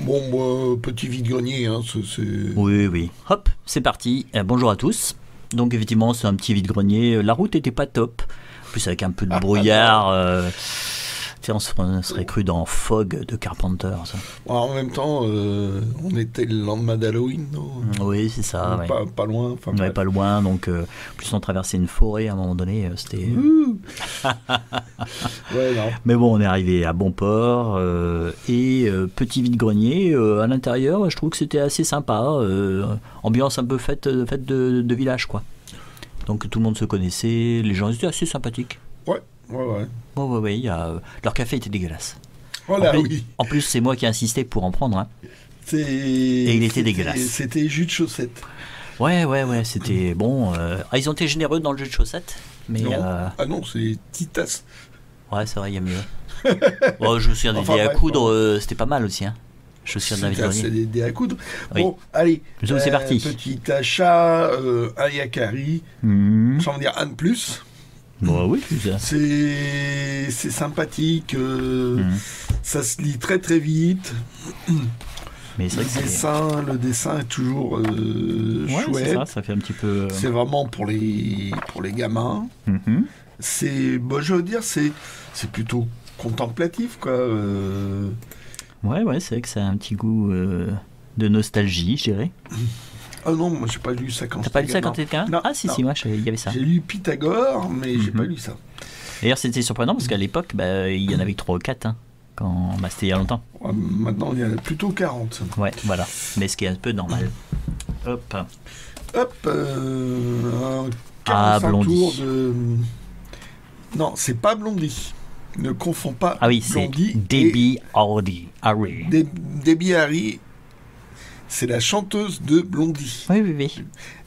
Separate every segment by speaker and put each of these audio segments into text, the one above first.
Speaker 1: Bon, moi, petit vide-grenier, hein, c'est...
Speaker 2: Oui, oui. Hop, c'est parti. Bonjour à tous. Donc effectivement, c'est un petit vide-grenier. La route était pas top. En plus, avec un peu de brouillard. Tu sais, on serait cru dans Fog de Carpenter, ça.
Speaker 1: Bon, en même temps, on était le lendemain d'Halloween, non?
Speaker 2: Oui, c'est ça. Ouais.
Speaker 1: Pas loin. Enfin,
Speaker 2: Ouais,
Speaker 1: bref.
Speaker 2: pas loin. Donc, plus on traversait une forêt à un moment donné. C'était.
Speaker 1: Ouh. Ouais, non.
Speaker 2: Mais bon, on est arrivé à bon port. Et petit vide-grenier. À l'intérieur, je trouve que c'était assez sympa. Ambiance un peu fête de village, quoi. Donc tout le monde se connaissait. Les gens étaient assez sympathiques.
Speaker 1: Ouais.
Speaker 2: Ouais, leur café était dégueulasse.
Speaker 1: Oh là,
Speaker 2: en plus,
Speaker 1: oui.
Speaker 2: en plus, c'est moi qui ai insisté pour en prendre. Hein.
Speaker 1: Et
Speaker 2: il était dégueulasse.
Speaker 1: C'était jus de chaussette.
Speaker 2: Ouais, c'était bon. Ils ont été généreux dans le jeu de chaussettes. Mais
Speaker 1: Non. Ah non, c'est Titas.
Speaker 2: ouais, c'est vrai, il y a mieux. Bon, je me souviens des
Speaker 1: Enfin,
Speaker 2: dés à
Speaker 1: bref,
Speaker 2: coudre, c'était pas mal aussi. Hein. Je me souviens de
Speaker 1: Titas, c'est
Speaker 2: vide-grenier.
Speaker 1: des dés à coudre.
Speaker 2: Oui.
Speaker 1: Bon, allez.
Speaker 2: Donc, c'est parti.
Speaker 1: Petit achat, un Yakari,
Speaker 2: Mmh.
Speaker 1: sans dire un de plus.
Speaker 2: Bon, oui, c'est ça.
Speaker 1: C'est sympathique, ça se lit très très vite.
Speaker 2: Mais c'est vrai que c'est...
Speaker 1: Le dessin est toujours
Speaker 2: Ouais,
Speaker 1: chouette.
Speaker 2: c'est ça fait un petit peu...
Speaker 1: C'est vraiment pour les gamins.
Speaker 2: Mhm.
Speaker 1: Je veux dire, c'est plutôt contemplatif, quoi.
Speaker 2: Ouais, c'est vrai que ça a un petit goût de nostalgie, je dirais.
Speaker 1: Ah non, moi j'ai pas lu ça quand
Speaker 2: T'as pas lu ça quand
Speaker 1: gamin.
Speaker 2: t'étais gamin?
Speaker 1: Non,
Speaker 2: Ah si,
Speaker 1: non.
Speaker 2: moi, il y avait ça.
Speaker 1: J'ai lu Pythagore, mais j'ai
Speaker 2: Mhm.
Speaker 1: pas lu ça.
Speaker 2: D'ailleurs, c'était surprenant parce qu'à l'époque, il y en avait que 3 ou 4. Hein, c'était il y a longtemps.
Speaker 1: Ouais, maintenant, il y en a plutôt 40.
Speaker 2: Ouais, voilà. Mais ce qui est un peu normal. Hop.
Speaker 1: Hop, un 45
Speaker 2: Blondie.
Speaker 1: tours de... Non, c'est pas Blondie. Ne confonds pas
Speaker 2: Ah oui, c'est
Speaker 1: Blondie
Speaker 2: Debbie Harry.
Speaker 1: et Debbie Harry. C'est la chanteuse de Blondie.
Speaker 2: Oui.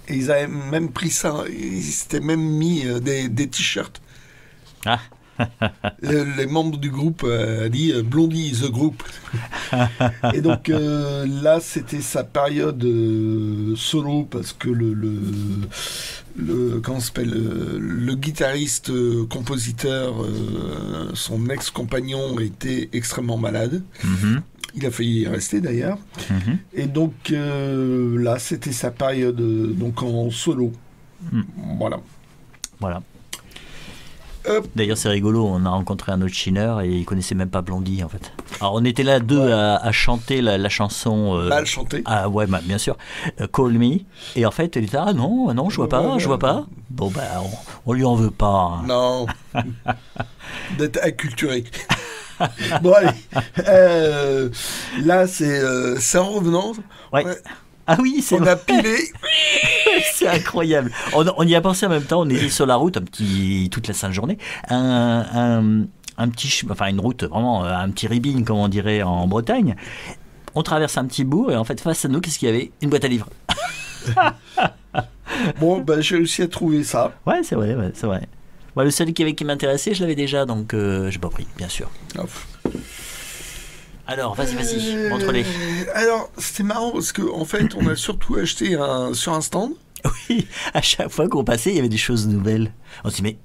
Speaker 1: Et ils avaient même pris ça, ils s'étaient même mis des t-shirts.
Speaker 2: Ah.
Speaker 1: Les membres du groupe a dit Blondie is the group. Et donc là, c'était sa période solo parce que comment s'appelle le guitariste compositeur, son ex-compagnon était extrêmement malade.
Speaker 2: Mhm.
Speaker 1: Il a failli y rester d'ailleurs.
Speaker 2: Mhm.
Speaker 1: Et donc là, c'était sa période donc en solo. Voilà. Hop.
Speaker 2: D'ailleurs, c'est rigolo, on a rencontré un autre chineur et il connaissait même pas Blondie en fait. Alors, on était là deux à chanter la chanson.
Speaker 1: Mal chanté.
Speaker 2: Ah ouais, bien sûr. Call Me. Et en fait, elle était non, je vois pas. Bon, on lui en veut pas. Hein.
Speaker 1: Non. D'être acculturé. Bon, allez. Là, c'est en revenant.
Speaker 2: Ouais. Ah oui, c'est
Speaker 1: On a pilé.
Speaker 2: c'est incroyable. On y a pensé en même temps, on était sur la route toute la sainte journée. Une route, vraiment, un petit ribbing, comme on dirait en Bretagne. On traverse un petit bourg et en fait, face à nous, qu'est-ce qu'il y avait? Une boîte à livres.
Speaker 1: Bon, j'ai réussi à trouver ça.
Speaker 2: Ouais, c'est vrai. Moi, le seul qui m'intéressait, je l'avais déjà, donc j'ai pas pris, bien sûr.
Speaker 1: Hop.
Speaker 2: Alors, vas-y, montre-les.
Speaker 1: Alors, c'était marrant parce qu'en fait, on a surtout acheté sur un stand.
Speaker 2: Oui, à chaque fois qu'on passait, il y avait des choses nouvelles. On se dit, mais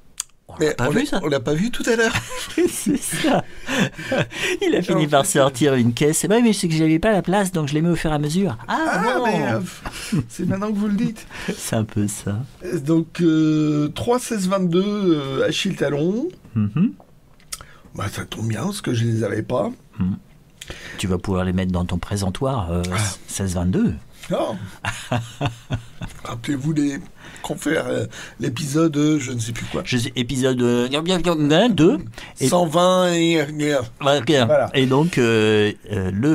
Speaker 2: on l'a pas vu ça?
Speaker 1: On l'a pas vu tout à l'heure.
Speaker 2: C'est ça. Il a fini par sortir une caisse. Oui, mais c'est que j'avais pas la place, donc je l'ai mis au fur et à mesure. Ah non,
Speaker 1: mais c'est maintenant que vous le dites.
Speaker 2: C'est un peu ça.
Speaker 1: Donc, 3 16 22 Achille Talon.
Speaker 2: Mm-hmm.
Speaker 1: Ça tombe bien parce que je les avais pas.
Speaker 2: Tu vas pouvoir les mettre dans ton présentoir 16-22.
Speaker 1: Non. Rappelez-vous qu'on fait l'épisode je ne sais plus quoi.
Speaker 2: Épisode 2.
Speaker 1: 120 et...
Speaker 2: Voilà. Et donc, le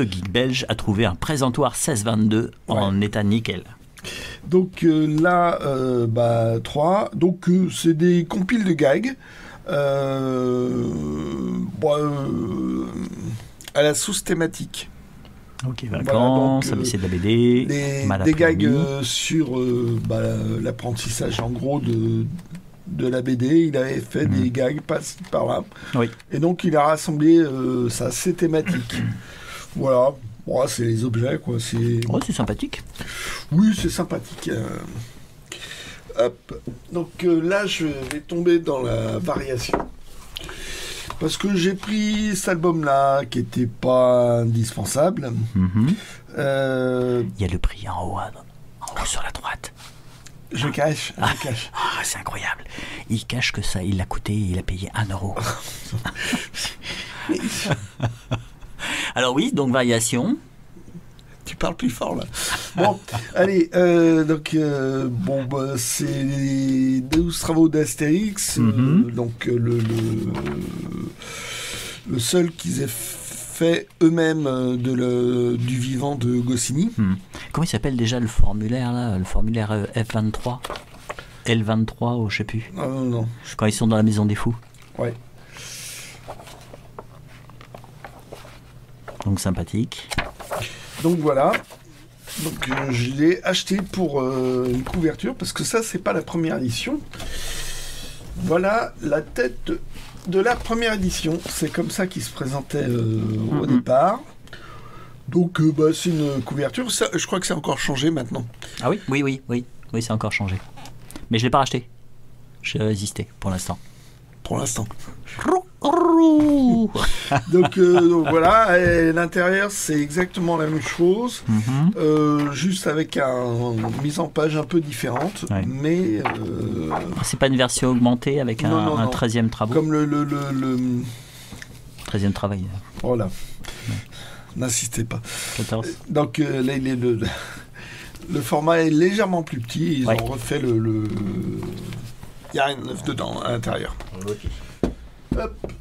Speaker 2: geek belge a trouvé un présentoir 16-22 en état nickel.
Speaker 1: Donc là, 3. Donc c'est des compiles de gags. À la sauce thématique.
Speaker 2: Ok, vacances, c'est de la BD,
Speaker 1: des gags sur l'apprentissage en gros de la BD. Il avait fait des gags par là.
Speaker 2: Oui.
Speaker 1: Et donc il a rassemblé ça, ces thématiques. Voilà. Bon, c'est les objets, quoi.
Speaker 2: C'est sympathique.
Speaker 1: Oui, c'est sympathique. Hop. Donc là, je vais tomber dans la variation. Parce que j'ai pris cet album-là, qui était pas indispensable.
Speaker 2: Il y a le prix en haut sur la droite.
Speaker 1: Je cache.
Speaker 2: Ah, c'est incroyable. Il cache que ça, il l'a coûté, il a payé 1 euro. Alors oui, donc variation.
Speaker 1: Tu parles plus fort là. Bon, allez, c'est les 12 travaux d'Astérix. Donc le seul qu'ils aient fait eux-mêmes du vivant de Goscinny.
Speaker 2: Comment il s'appelle déjà le formulaire là, le formulaire F23 L23 ou je sais plus.
Speaker 1: Non.
Speaker 2: Quand ils sont dans la maison des fous.
Speaker 1: Ouais.
Speaker 2: Donc sympathique.
Speaker 1: Donc voilà. Donc je l'ai acheté pour une couverture parce que ça c'est pas la première édition. Voilà la tête de la première édition. C'est comme ça qu'il se présentait au départ. Donc c'est une couverture. Ça, je crois que c'est encore changé maintenant.
Speaker 2: Ah oui, oui, c'est encore changé. Mais je l'ai pas racheté. J'ai résisté pour l'instant.
Speaker 1: Pour l'instant. donc voilà, et l'intérieur c'est exactement la même chose, juste avec une mise en page un peu différente, mais
Speaker 2: c'est pas une version augmentée avec un 13e travail.
Speaker 1: Comme le
Speaker 2: 13e travail.
Speaker 1: Voilà. N'insistez pas.
Speaker 2: 14.
Speaker 1: Donc là le format est légèrement plus petit, ils ont refait il y a rien de neuf dedans à l'intérieur. Hop.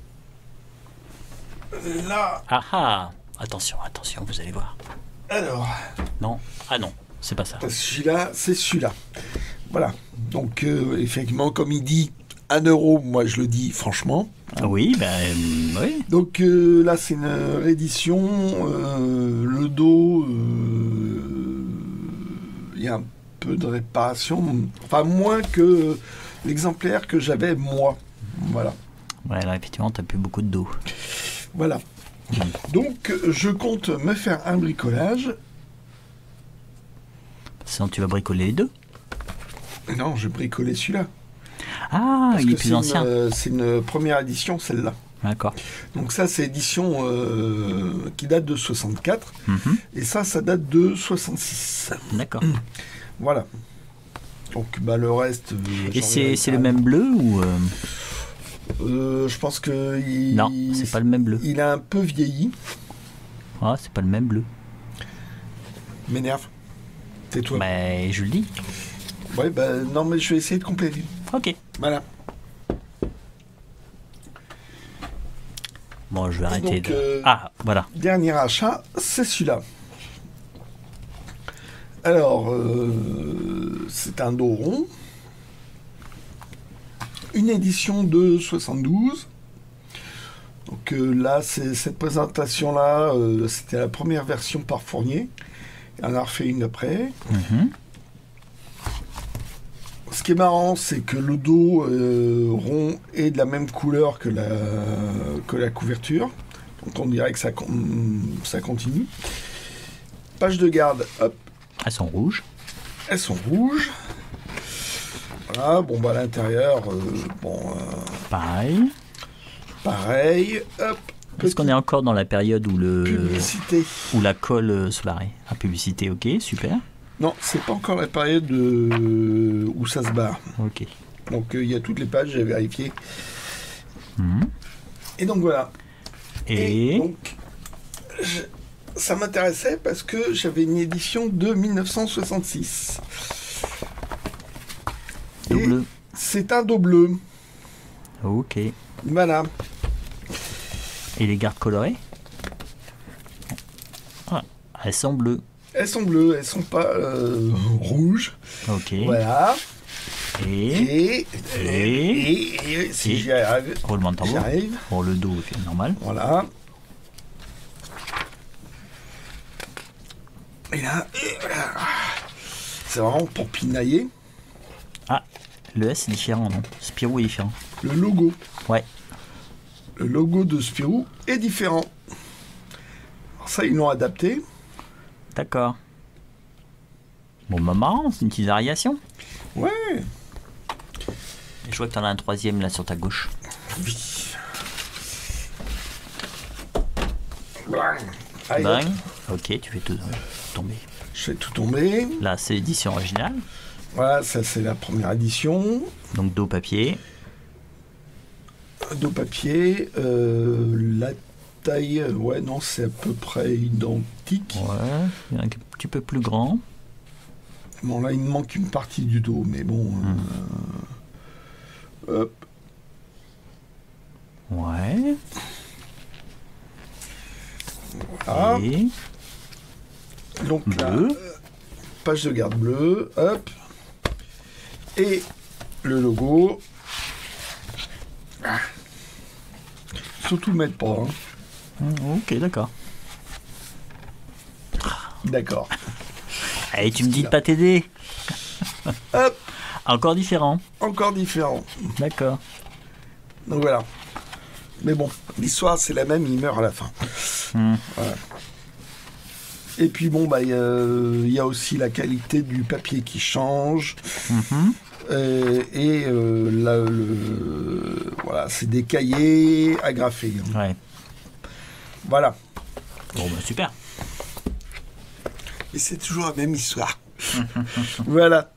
Speaker 1: Là.
Speaker 2: Ah, attention, vous allez voir.
Speaker 1: Alors.
Speaker 2: Non. Ah non, c'est pas ça.
Speaker 1: Celui-là, c'est celui-là. Voilà. Donc, effectivement, comme il dit 1 euro, moi je le dis franchement.
Speaker 2: Ah oui, oui.
Speaker 1: Donc là, c'est une réédition. Le dos, il y a un peu de réparation. Enfin, moins que l'exemplaire que j'avais moi. Voilà.
Speaker 2: Ouais, là, effectivement, t'as plus beaucoup de dos.
Speaker 1: Voilà. Donc, je compte me faire un bricolage.
Speaker 2: Sinon, tu vas bricoler les deux.
Speaker 1: Non, je vais bricoler celui-là.
Speaker 2: Ah,
Speaker 1: parce
Speaker 2: il est plus ancien.
Speaker 1: C'est une première édition, celle-là.
Speaker 2: D'accord.
Speaker 1: Donc ça, c'est édition qui date de 64. Et ça date de 66.
Speaker 2: D'accord.
Speaker 1: Voilà. Donc, le reste...
Speaker 2: Et c'est le même bleu ou...
Speaker 1: je pense que...
Speaker 2: Non, c'est pas le même bleu.
Speaker 1: Il a un peu vieilli.
Speaker 2: Ah, c'est pas le même bleu.
Speaker 1: M'énerve. C'est toi.
Speaker 2: Mais je le dis.
Speaker 1: Ouais, non, mais je vais essayer de compléter.
Speaker 2: Ok.
Speaker 1: Voilà.
Speaker 2: Bon, je vais arrêter
Speaker 1: donc,
Speaker 2: Ah, voilà.
Speaker 1: Dernier achat, c'est celui-là. Alors, c'est un dos rond. Une édition de 72. Donc là, cette présentation-là, c'était la première version par Fournier. Il en a refait une après. Ce qui est marrant, c'est que le dos rond est de la même couleur que la couverture. Donc on dirait que ça continue. Page de garde, hop.
Speaker 2: Elles sont rouges.
Speaker 1: Elles sont rouges. Voilà, bon, à l'intérieur,
Speaker 2: Pareil.
Speaker 1: Pareil, hop.
Speaker 2: Est-ce qu'on est encore dans la période où
Speaker 1: Publicité.
Speaker 2: Où la colle se barrait? Ah, publicité, ok, super.
Speaker 1: Non, c'est pas encore la période où ça se barre.
Speaker 2: Ok.
Speaker 1: Donc il y a toutes les pages, j'ai vérifié. Et donc voilà. Et donc, ça m'intéressait parce que j'avais une édition de 1966.
Speaker 2: Dos bleu.
Speaker 1: C'est un dos bleu.
Speaker 2: Ok.
Speaker 1: Voilà.
Speaker 2: Et les gardes colorées? Ah, elles sont bleues.
Speaker 1: Elles sont bleues, elles sont pas rouges.
Speaker 2: Ok.
Speaker 1: Voilà.
Speaker 2: Et
Speaker 1: si j'y arrive.
Speaker 2: Roulement de tambour.
Speaker 1: J'arrive.
Speaker 2: Pour le dos, c'est normal.
Speaker 1: Voilà. Et là, c'est vraiment pour pinailler.
Speaker 2: Ah, le S est différent, non? Spirou est différent.
Speaker 1: Le logo.
Speaker 2: Ouais.
Speaker 1: Le logo de Spirou est différent. Alors ça, ils l'ont adapté.
Speaker 2: D'accord. Bon, marrant, c'est une petite variation.
Speaker 1: Ouais.
Speaker 2: Je vois que tu en as un troisième là sur ta gauche.
Speaker 1: Oui. Allez, hop.
Speaker 2: Bang. Ok, tu fais tout tomber.
Speaker 1: Je fais tout tomber.
Speaker 2: Là, c'est l'édition originale.
Speaker 1: Voilà, ça c'est la première édition.
Speaker 2: Donc dos papier.
Speaker 1: Dos papier. La taille, ouais, non, c'est à peu près identique.
Speaker 2: Ouais, il y en a un petit peu plus grand.
Speaker 1: Bon, là, il me manque une partie du dos, mais bon. Hop.
Speaker 2: Ouais.
Speaker 1: Voilà.
Speaker 2: Et
Speaker 1: Donc là,
Speaker 2: bleu.
Speaker 1: page de garde bleue, hop. Et le logo. Surtout le mettre pas. Hein.
Speaker 2: Ok, d'accord.
Speaker 1: D'accord.
Speaker 2: Et tu me dis de pas t'aider.
Speaker 1: Hop,
Speaker 2: Encore différent.
Speaker 1: encore différent.
Speaker 2: D'accord.
Speaker 1: Donc voilà. Mais bon, l'histoire c'est la même, il meurt à la fin. Voilà. Et puis bon, bah il y a aussi la qualité du papier qui change. Là, voilà, c'est des cahiers agrafés.
Speaker 2: Ouais.
Speaker 1: Voilà.
Speaker 2: Bon, bah super.
Speaker 1: Et c'est toujours la même histoire. Voilà.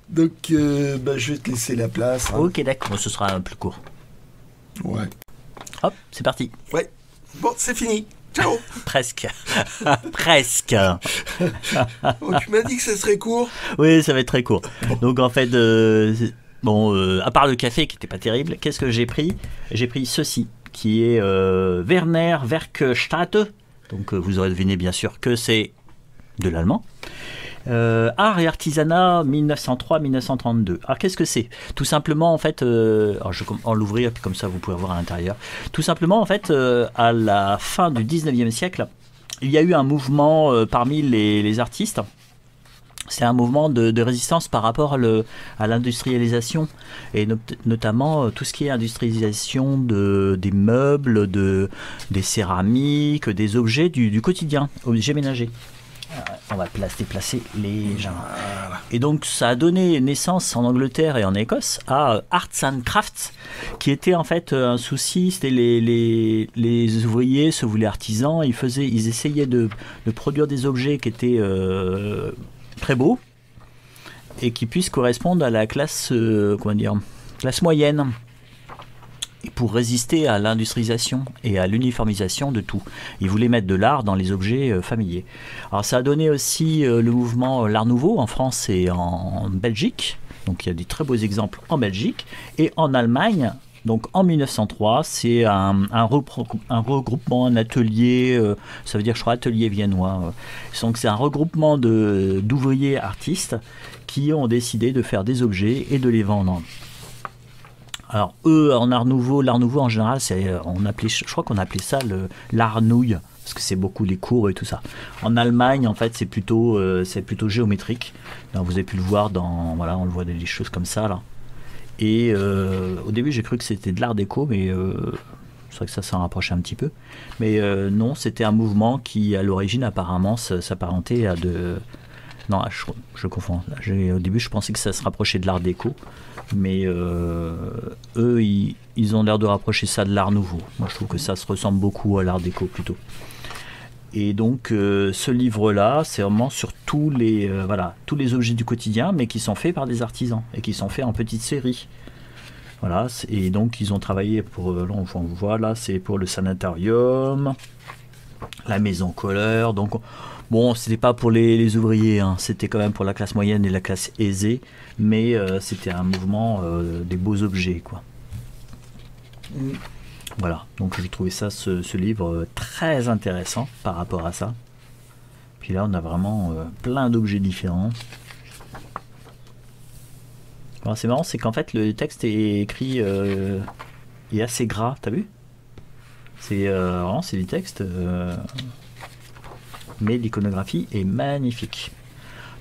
Speaker 1: Donc, je vais te laisser la place. Hein.
Speaker 2: Ok, d'accord. Bon, ce sera plus court.
Speaker 1: Ouais.
Speaker 2: Hop, c'est parti.
Speaker 1: Ouais. Bon, c'est fini. Ciao.
Speaker 2: Presque. Presque.
Speaker 1: Oh, tu m'as dit que ça serait court.
Speaker 2: Oui, ça va être très court. Donc en fait, à part le café qui n'était pas terrible, qu'est-ce que j'ai pris? J'ai pris ceci, qui est Werner Werkstatt. Donc vous aurez deviné bien sûr que c'est de l'allemand. Art et artisanat 1903-1932. Alors qu'est-ce que c'est? Tout simplement en fait, alors je vais l'ouvrir puis comme ça vous pouvez voir à l'intérieur. Tout simplement en fait, à la fin du 19e siècle, il y a eu un mouvement parmi les artistes. C'est un mouvement de résistance par rapport à l'industrialisation et notamment tout ce qui est industrialisation des meubles, des céramiques, des objets du quotidien, objets ménagers. On va déplacer les gens. Et donc ça a donné naissance en Angleterre et en Écosse à Arts and Crafts, qui était en fait un souci. C'était les ouvriers se voulaient artisans, ils essayaient de produire des objets qui étaient très beaux et qui puissent correspondre à la classe classe moyenne. Et pour résister à l'industrialisation et à l'uniformisation de tout. Ils voulaient mettre de l'art dans les objets familiers. Alors ça a donné aussi le mouvement L'Art Nouveau en France et en Belgique. Donc il y a des très beaux exemples en Belgique. Et en Allemagne, donc en 1903, c'est un regroupement, un atelier, ça veut dire je crois atelier viennois. Donc c'est un regroupement d'ouvriers artistes qui ont décidé de faire des objets et de les vendre. Alors eux en l'art nouveau en général, je crois qu'on appelait ça l'art nouille parce que c'est beaucoup les cours et tout ça. En Allemagne en fait c'est plutôt géométrique. Là, vous avez pu le voir on le voit des choses comme ça là. Et au début j'ai cru que c'était de l'art déco, mais c'est vrai que ça s'en rapprochait un petit peu. Mais non, c'était un mouvement qui à l'origine apparemment s'apparentait à non, je confonds. Au début, je pensais que ça se rapprochait de l'art déco, mais eux, ils ont l'air de rapprocher ça de l'art nouveau. Moi, je trouve que ça se ressemble beaucoup à l'art déco plutôt. Et donc, ce livre-là, c'est vraiment sur tous les objets du quotidien, mais qui sont faits par des artisans et qui sont faits en petites séries. Voilà. Et donc, ils ont travaillé pour. On voit là, c'est pour le sanatorium, la maison Kohler. Donc bon, c'était pas pour les ouvriers, hein, c'était quand même pour la classe moyenne et la classe aisée, mais c'était un mouvement des beaux objets, quoi. Voilà, donc j'ai trouvé ce livre très intéressant par rapport à ça. Puis là, on a vraiment plein d'objets différents. Alors, c'est marrant, c'est qu'en fait, le texte est écrit est assez gras, t'as vu? C'est vraiment, c'est du texte... mais l'iconographie est magnifique.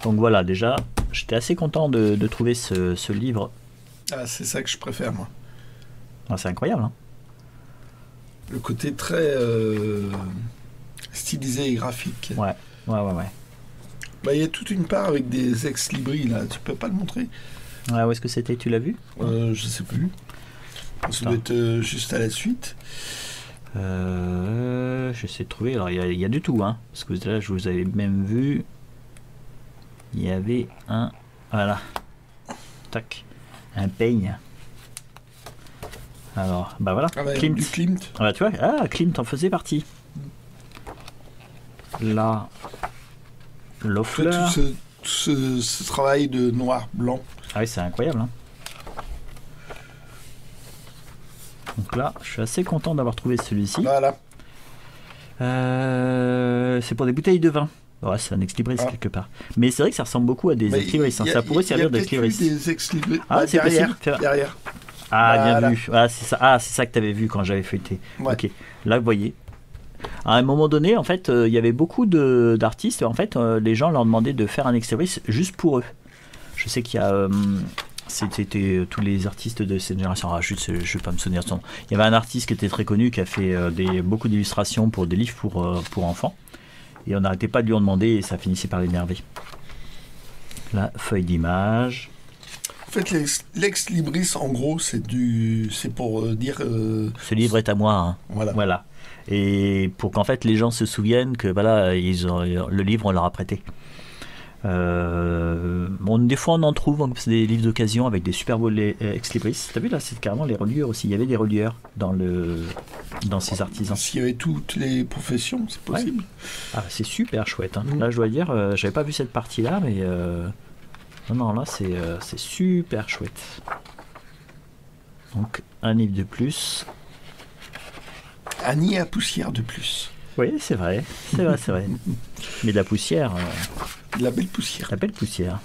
Speaker 2: Donc voilà, déjà, j'étais assez content de trouver ce livre.
Speaker 1: Ah, c'est ça que je préfère, moi.
Speaker 2: Ah, c'est incroyable, hein.
Speaker 1: Le côté très stylisé et graphique.
Speaker 2: Ouais.
Speaker 1: Bah, il y a toute une part avec des ex-libris, là. Tu peux pas le montrer?
Speaker 2: Ouais, où est-ce que c'était? Tu l'as vu?
Speaker 1: Je sais plus. Ça doit être juste à la suite.
Speaker 2: J'essaie de trouver. Alors, il y a du tout, hein. Parce que là, je vous avais même vu. Il y avait un. Voilà. Tac. Un peigne. Alors, bah voilà.
Speaker 1: Ah bah,
Speaker 2: Klimt.
Speaker 1: du Klimt.
Speaker 2: Ah bah, tu vois, Klimt en faisait partie. Là. Loeffler.
Speaker 1: Tout ce travail de noir-blanc.
Speaker 2: Ah oui, c'est incroyable, hein. Donc là, je suis assez content d'avoir trouvé celui-ci.
Speaker 1: Voilà.
Speaker 2: C'est pour des bouteilles de vin. Ouais, c'est un ex-libris quelque part. Mais c'est vrai que ça ressemble beaucoup à des ex-libris. Ça pourrait servir d'ex-libris.
Speaker 1: Des ex-libris.
Speaker 2: Ah, c'est
Speaker 1: derrière,
Speaker 2: possible.
Speaker 1: derrière.
Speaker 2: Ah,
Speaker 1: Voilà.
Speaker 2: bien vu. Ah, c'est ça. Ah, c'est ça que tu avais vu quand j'avais feuilleté.
Speaker 1: Ouais.
Speaker 2: Ok. Là, vous voyez. À un moment donné, en fait, il y avait beaucoup d'artistes. En fait, les gens leur demandaient de faire un ex-libris juste pour eux. Je sais qu'il y a. C'était tous les artistes de cette génération. Ah, juste, je ne vais pas me souvenir de son nom. Il y avait un artiste qui était très connu, qui a fait beaucoup d'illustrations pour des livres pour enfants. Et on n'arrêtait pas de lui en demander et ça finissait par l'énerver. La feuille d'image.
Speaker 1: En fait, l'ex-libris, en gros, c'est pour dire.
Speaker 2: Ce livre est à moi. Hein.
Speaker 1: Voilà.
Speaker 2: Et pour qu'en fait les gens se souviennent que voilà, le livre, on leur a prêté. Bon, des fois on en trouve, hein, c'est des livres d'occasion avec des super beaux ex-libris. T'as vu là, c'est carrément les relieurs aussi. Il y avait des relieurs dans ces artisans.
Speaker 1: S'il y avait toutes les professions, c'est possible.
Speaker 2: Ouais. Ah, c'est super chouette. Hein. Là, je dois dire, j'avais pas vu cette partie-là, mais non, là c'est super chouette. Donc un livre de plus.
Speaker 1: Un nid à poussière de plus.
Speaker 2: Oui, c'est vrai. Mais de la poussière.
Speaker 1: De la belle poussière.
Speaker 2: La belle poussière.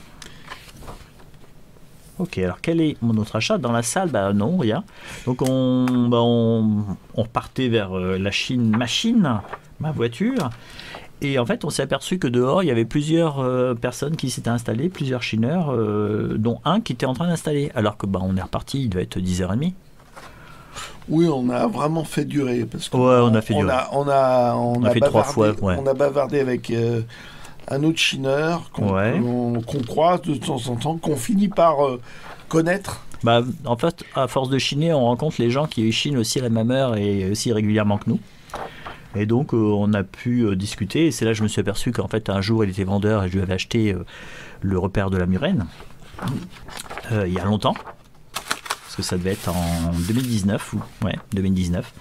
Speaker 2: Ok, alors quel est mon autre achat dans la salle? Bah non, rien. Donc on repartait vers la Chine Machine, ma voiture. Et en fait, on s'est aperçu que dehors, il y avait plusieurs personnes qui s'étaient installées, plusieurs chineurs, dont un qui était en train d'installer. Alors que on est reparti, il devait être 10h30.
Speaker 1: Oui, on a vraiment fait durer. Parce que
Speaker 2: on a fait durer.
Speaker 1: On a
Speaker 2: fait 3 fois. Ouais.
Speaker 1: On a bavardé avec un autre chineur qu'on croise de temps en temps, qu'on finit par connaître.
Speaker 2: Bah, en fait, à force de chiner, on rencontre les gens qui chinent aussi à la même heure et aussi régulièrement que nous. Et donc, on a pu discuter. Et c'est là que je me suis aperçu qu'en fait, un jour, il était vendeur et je lui avais acheté le repère de la Murène il y a longtemps. Parce que ça devait être en 2019. Ouais, 2019.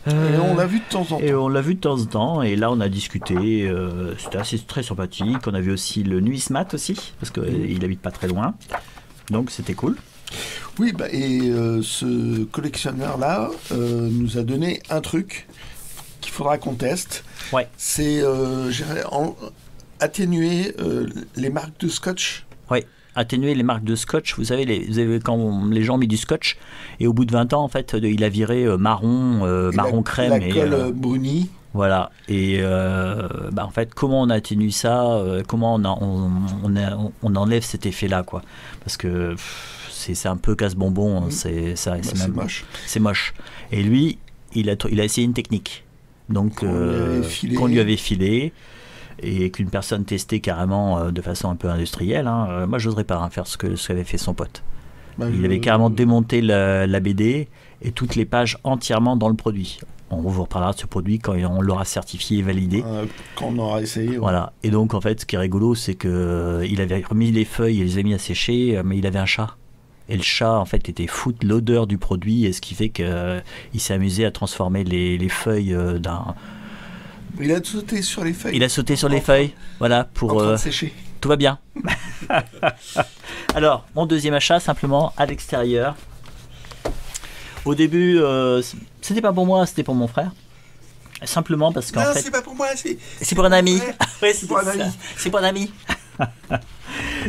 Speaker 1: Et on l'a vu de temps en temps.
Speaker 2: Et on l'a vu de temps en temps. Et là, on a discuté. C'était très sympathique. On a vu aussi le Nuismat aussi. Parce qu'il habite pas très loin. Donc, c'était cool.
Speaker 1: Oui, et ce collectionneur-là nous a donné un truc qu'il faudra qu'on teste.
Speaker 2: Ouais.
Speaker 1: C'est atténuer les marques de scotch.
Speaker 2: Oui, atténuer les marques de scotch. Vous savez, quand les gens ont mis du scotch, et au bout de 20 ans, en fait, il a viré marron crème.
Speaker 1: La colle brunie.
Speaker 2: Voilà. Et en fait, comment on atténue ça comment on enlève cet effet-là, quoi. Parce que c'est un peu casse-bonbon. C'est
Speaker 1: moche.
Speaker 2: C'est moche. Et lui, il a essayé une technique. Donc, qu'on lui avait filé. Et qu'une personne testait carrément de façon un peu industrielle. Hein. Moi, j'oserais pas faire ce qu'avait fait son pote. Il avait carrément démonté la BD et toutes les pages entièrement dans le produit. On vous reparlera de ce produit quand on l'aura certifié et validé.
Speaker 1: Quand on aura essayé. Ouais.
Speaker 2: Voilà. Et donc, en fait, ce qui est rigolo, c'est qu'il avait remis les feuilles et les a mis à sécher, mais il avait un chat. Et le chat, en fait, était fou de l'odeur du produit, et ce qui fait qu'il s'est amusé à transformer les feuilles d'un...
Speaker 1: Il a sauté sur les feuilles.
Speaker 2: Il a sauté sur les feuilles, voilà, pour...
Speaker 1: En train de sécher.
Speaker 2: Tout va bien. Alors, mon deuxième achat, simplement, à l'extérieur. Au début, c'était pas pour moi, c'était pour mon frère. Simplement parce qu'en fait...
Speaker 1: Non, c'est pas pour moi,
Speaker 2: c'est pour un ami.
Speaker 1: Ouais, c'est pour un ami.
Speaker 2: C'est pour un ami.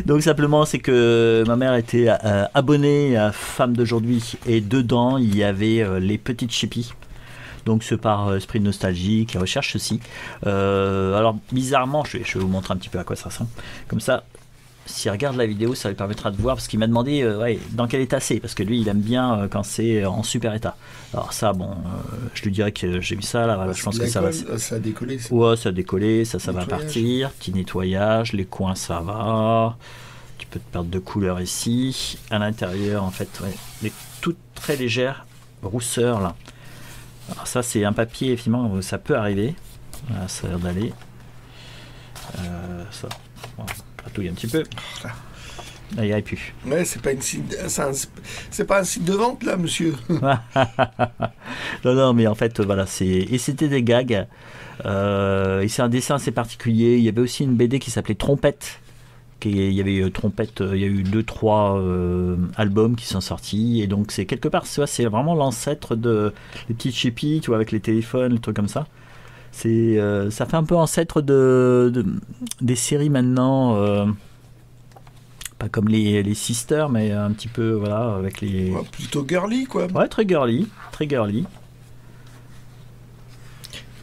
Speaker 2: Donc simplement, c'est que ma mère était abonnée à Femme d'aujourd'hui, et dedans, il y avait les petites chippies. Donc c'est par esprit de nostalgie qui recherche ceci. Alors bizarrement, je vais vous montrer un petit peu à quoi ça ressemble. Comme ça, s'il regarde la vidéo, ça lui permettra de voir, parce qu'il m'a demandé dans quel état c'est, parce que lui il aime bien quand c'est en super état. Alors ça, je lui dirais que j'ai vu ça là, voilà, je pense que ça va.
Speaker 1: Ça a décollé.
Speaker 2: Ouais, ça a décollé, ça va partir. Petit nettoyage, les coins ça va. Tu peux te perdre de couleur ici. À l'intérieur, en fait, les toutes très légères rousseurs là. Alors ça, c'est un papier, effectivement, ça peut arriver. Voilà, ça a l'air d'aller. Ça, bon, gratouille un petit peu. Là, il n'y arrive plus.
Speaker 1: Ouais, c'est pas c'est pas un site de vente là, monsieur.
Speaker 2: Non, non, mais en fait, voilà, et c'était des gags. Et c'est un dessin assez particulier. Il y avait aussi une BD qui s'appelait Trompette. Il y avait Trompette, il y a eu 2-3 albums qui sont sortis. Et donc, c'est quelque part, c'est vraiment l'ancêtre des petites chippies, tu vois, avec les téléphones, les trucs comme ça. Ça fait un peu ancêtre des séries maintenant. Pas comme les Sisters, mais un petit peu, voilà, avec les...
Speaker 1: Ouais, plutôt girly, quoi.
Speaker 2: Ouais, très girly, très girly.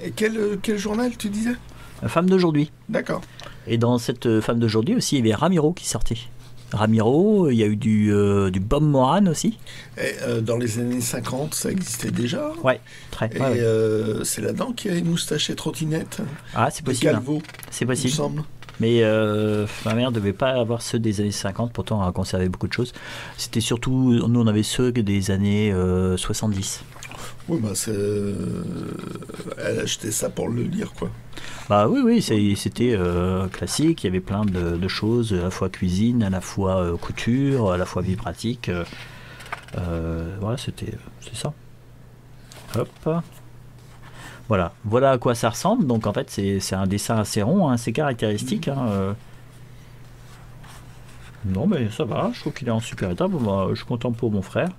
Speaker 1: Et quel journal, tu disais?
Speaker 2: La femme d'aujourd'hui.
Speaker 1: D'accord.
Speaker 2: Et dans cette femme d'aujourd'hui aussi, il y avait Ramiro qui sortait. Ramiro, il y a eu du Bob Moran aussi.
Speaker 1: Et, dans les années 50, ça existait déjà.
Speaker 2: Ouais, très.
Speaker 1: Et
Speaker 2: Ouais.
Speaker 1: c'est là-dedans qu'il y a une moustache et trottinette.
Speaker 2: Ah, c'est
Speaker 1: De
Speaker 2: possible.
Speaker 1: Calvo,
Speaker 2: C'est
Speaker 1: il me
Speaker 2: possible.
Speaker 1: semble.
Speaker 2: Mais ma mère devait pas avoir ceux des années 50, pourtant elle a conservé beaucoup de choses. C'était surtout, nous on avait ceux des années 70.
Speaker 1: Oui, bah elle achetait ça pour le lire, quoi.
Speaker 2: Bah oui, c'était classique, il y avait plein de choses, à la fois cuisine, à la fois couture, à la fois vie pratique. Voilà, c'est ça. Hop. Voilà à quoi ça ressemble. Donc en fait, c'est un dessin assez rond, hein, c'est caractéristique. Hein. Non, mais ça va, je trouve qu'il est en super état. Bon, bah, je suis content pour mon frère.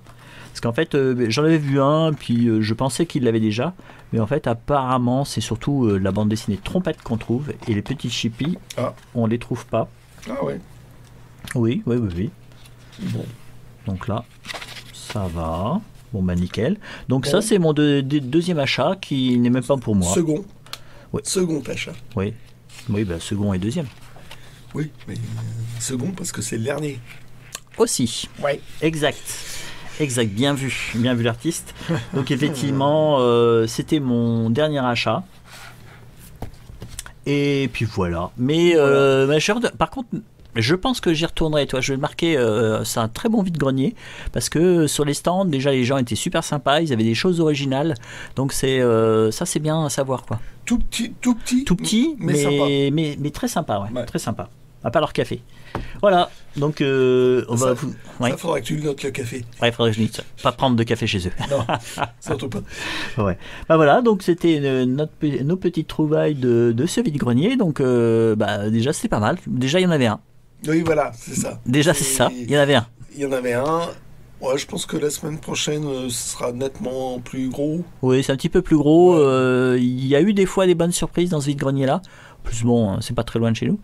Speaker 2: Parce qu'en fait, j'en avais vu un, puis je pensais qu'il l'avait déjà. Mais en fait, apparemment, c'est surtout la bande dessinée Trompette qu'on trouve. Et les petits chippies, on les trouve pas.
Speaker 1: Ah ouais.
Speaker 2: Oui.
Speaker 1: Bon.
Speaker 2: Donc là, ça va. Bon, bah nickel. Donc
Speaker 1: Bon.
Speaker 2: ça, c'est mon deuxième achat qui n'est même pas pour moi.
Speaker 1: Second.
Speaker 2: Oui.
Speaker 1: Second achat.
Speaker 2: Oui, bah second et deuxième.
Speaker 1: Oui, mais second parce que c'est le dernier.
Speaker 2: Aussi.
Speaker 1: Ouais.
Speaker 2: Exact, bien vu l'artiste. Donc effectivement, c'était mon dernier achat. Et puis voilà. Mais par contre, je pense que j'y retournerai. Toi, je vais le marquer. C'est un très bon vide-grenier parce que sur les stands, déjà les gens étaient super sympas. Ils avaient des choses originales. Donc ça, c'est bien à savoir, quoi.
Speaker 1: Tout petit,
Speaker 2: mais
Speaker 1: sympa.
Speaker 2: Mais très sympa, ouais.
Speaker 1: Ouais.
Speaker 2: Très sympa. À part leur café. Voilà. Donc on va. Ouais.
Speaker 1: Ça faudra que tu notes le café.
Speaker 2: Ouais, faudrait que je dise pas prendre de café chez eux.
Speaker 1: Non, surtout pas.
Speaker 2: Ouais. Bah voilà, donc c'était nos petites trouvailles de ce vide-grenier. Donc déjà c'était pas mal. Déjà il y en avait un.
Speaker 1: Oui, voilà, c'est ça.
Speaker 2: Déjà c'est ça, il y en avait un.
Speaker 1: Il y en avait un. Ouais, je pense que la semaine prochaine, ce sera nettement plus gros.
Speaker 2: Oui, c'est un petit peu plus gros. Il y a eu des fois des bonnes surprises dans ce vide-grenier là. En plus bon, c'est pas très loin de chez nous.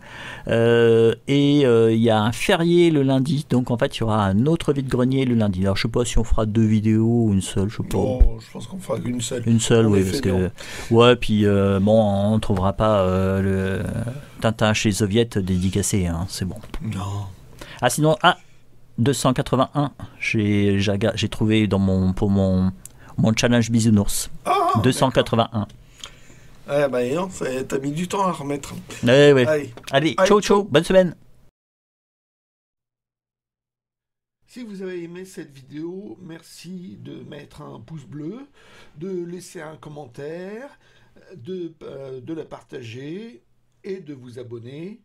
Speaker 2: Et il y a un férié le lundi, donc en fait il y aura un autre vide-grenier le lundi. Alors je sais pas si on fera 2 vidéos ou une seule, je sais pas.
Speaker 1: Oh, je pense qu'on fera une seule.
Speaker 2: Une seule, oui, parce
Speaker 1: bien.
Speaker 2: que ouais, puis on trouvera pas le Tintin chez Soviet dédicacé, hein, c'est bon.
Speaker 1: Non.
Speaker 2: Ah sinon, 281, j'ai trouvé pour mon challenge bisounours. 281.
Speaker 1: Ah bah non, t'as mis du temps à remettre.
Speaker 2: Ouais. Allez, ciao, bonne semaine.
Speaker 1: Si vous avez aimé cette vidéo, merci de mettre un pouce bleu, de laisser un commentaire, de la partager et de vous abonner.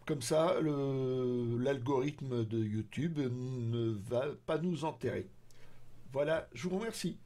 Speaker 1: Comme ça, l'algorithme de YouTube ne va pas nous enterrer. Voilà, je vous remercie.